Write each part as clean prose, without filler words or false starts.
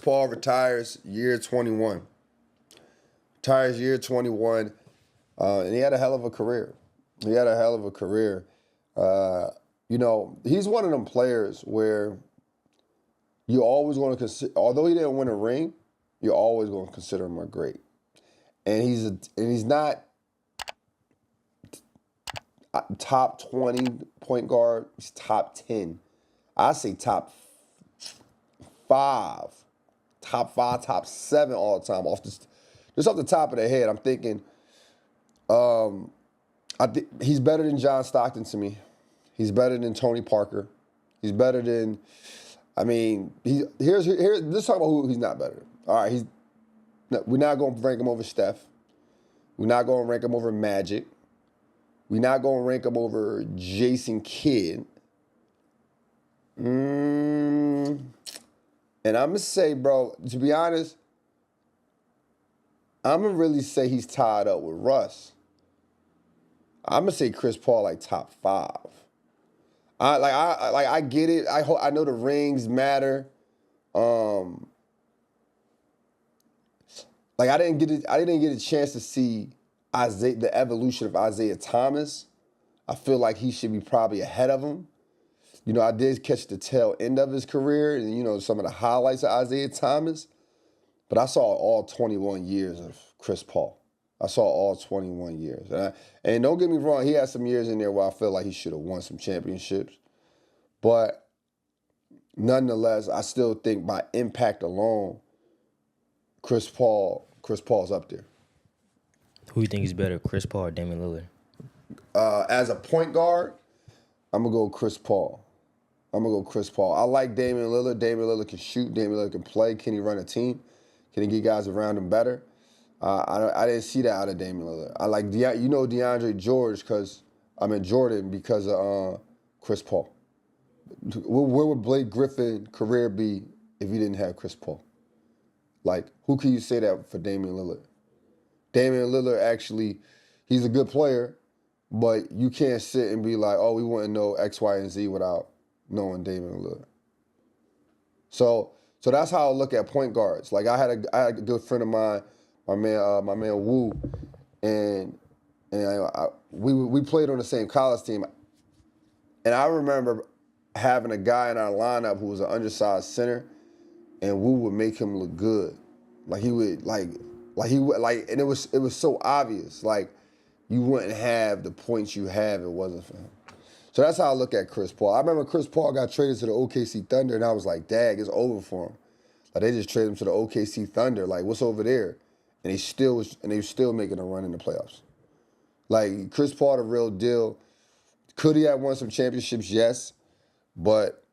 Paul retires year 21. Retires year 21, and he had a hell of a career. He had a hell of a career. You know, he's one of them players where you always going to consider, although he didn't win a ring, you're always going to consider him a great. And he's not top 20 point guard. He's top 10. I say top 5, top 7 all the time. Just off the top of the head, I'm thinking, he's better than John Stockton to me. He's better than Tony Parker. He's better than, I mean, let's talk about who he's not better than. All right, we're not going to rank him over Steph. We're not going to rank him over Magic. We're not going to rank him over Jason Kidd. And I'm going to say, bro, to be honest, I'm going to really say he's tied up with Russ. I'm going to say Chris Paul like top 5. I get it. I know the rings matter. I didn't get a chance to see the evolution of Isaiah Thomas. I feel like he should be probably ahead of him. You know, I did catch the tail end of his career and, you know, some of the highlights of Isaiah Thomas. But I saw all 21 years of Chris Paul. I saw all 21 years. And don't get me wrong, he had some years in there where I felt like he should have won some championships. But nonetheless, I still think by impact alone, Chris Paul's up there. Who do you think is better, Chris Paul or Damian Lillard? As a point guard, I'm going to go Chris Paul. I like Damian Lillard. Damian Lillard can shoot. Damian Lillard can play. Can he run a team? Can he get guys around him better? I didn't see that out of Damian Lillard. I like DeAndre Jordan because of Chris Paul. Where would Blake Griffin's career be if he didn't have Chris Paul? Like, who can you say that for Damian Lillard? Damian Lillard actually, he's a good player, but you can't sit and be like, oh, we wouldn't know X, Y, and Z without knowing Damian Lillard. So that's how I look at point guards. Like, I had a good friend of mine, my man Wu, and we played on the same college team. And I remember having a guy in our lineup who was an undersized center, and Wu would make him look good. Like he would and it was so obvious. Like, you wouldn't have the points you have if it wasn't for him. So that's how I look at Chris Paul. I remember Chris Paul got traded to the OKC Thunder, and I was like, dag, it's over for him. Like, they just traded him to the OKC Thunder. Like, what's over there? And they were still making a run in the playoffs. Like, Chris Paul, the real deal. Could he have won some championships? Yes. But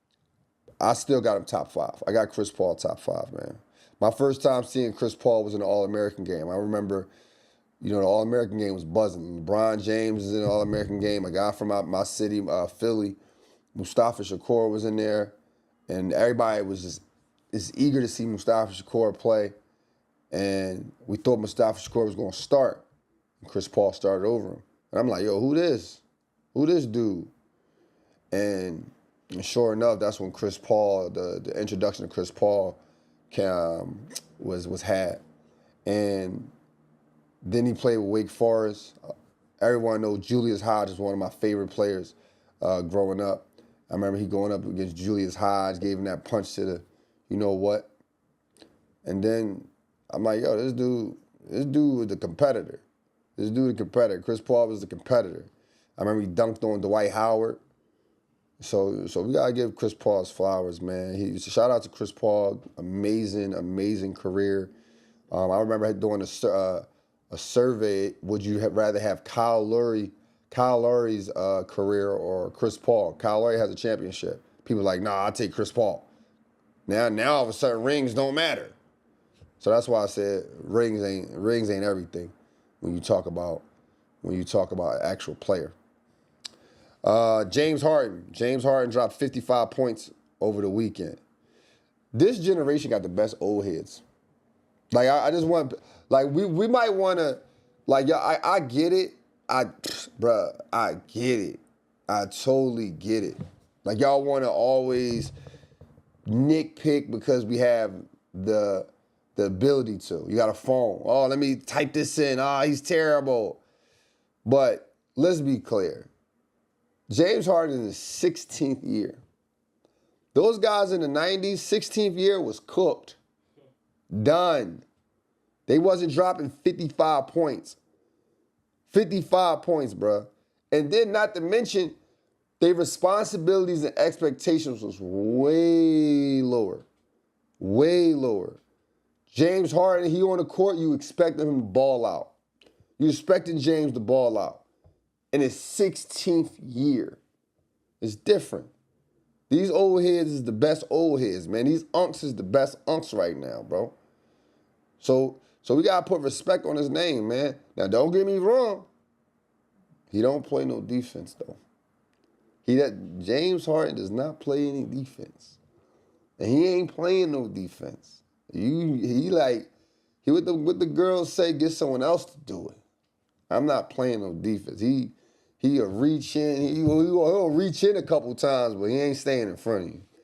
I still got him top 5. I got Chris Paul top 5, man. My first time seeing Chris Paul was in the All-American game. I remember, you know, the All-American game was buzzing. LeBron James was in the All-American game. A guy from my city, Philly, Mustafa Shakur was in there. And everybody was just eager to see Mustafa Shakur play. And we thought Mustafa Shakur was going to start. And Chris Paul started over him. And I'm like, yo, who this? Who this dude? And sure enough, that's when Chris Paul, the introduction of Chris Paul was had. And then he played with Wake Forest. Everyone knows Julius Hodge is one of my favorite players growing up. I remember he going up against Julius Hodge, gave him that punch to the you know what. And then I'm like, yo, this dude was the competitor. Chris Paul was the competitor. I remember he dunked on Dwight Howard. So we gotta give Chris Paul his flowers, man. Shout out to Chris Paul, amazing career. I remember doing a survey. Would you rather have Kyle Lowry's career or Chris Paul? Kyle Lowry has a championship. People are like, nah, I'll take Chris Paul. Now all of a sudden rings don't matter. So that's why I said rings ain't everything when you talk about an actual player. James Harden. James Harden dropped 55 points over the weekend. This generation got the best old heads. Like, I just want, like, we might want to, like, I get it. I get it. I totally get it. Like, y'all want to always nitpick because we have the ability to. You got a phone. Oh, let me type this in. Oh, he's terrible. But let's be clear. James Harden in his 16th year. Those guys in the 90s, 16th year was cooked. Done. They wasn't dropping 55 points. 55 points, bruh. And then not to mention, their responsibilities and expectations was way lower. Way lower. James Harden, he on the court, you expecting him to ball out. You expecting James to ball out. In his 16th year. It's different. These old heads is the best old heads, man. These unks is the best unks right now, bro. So we gotta put respect on his name, man. Now don't get me wrong. He don't play no defense though. James Harden does not play any defense. And he ain't playing no defense. What the girls say, get someone else to do it. I'm not playing no defense. He'll reach in. He'll reach in a couple times, but he ain't staying in front of you.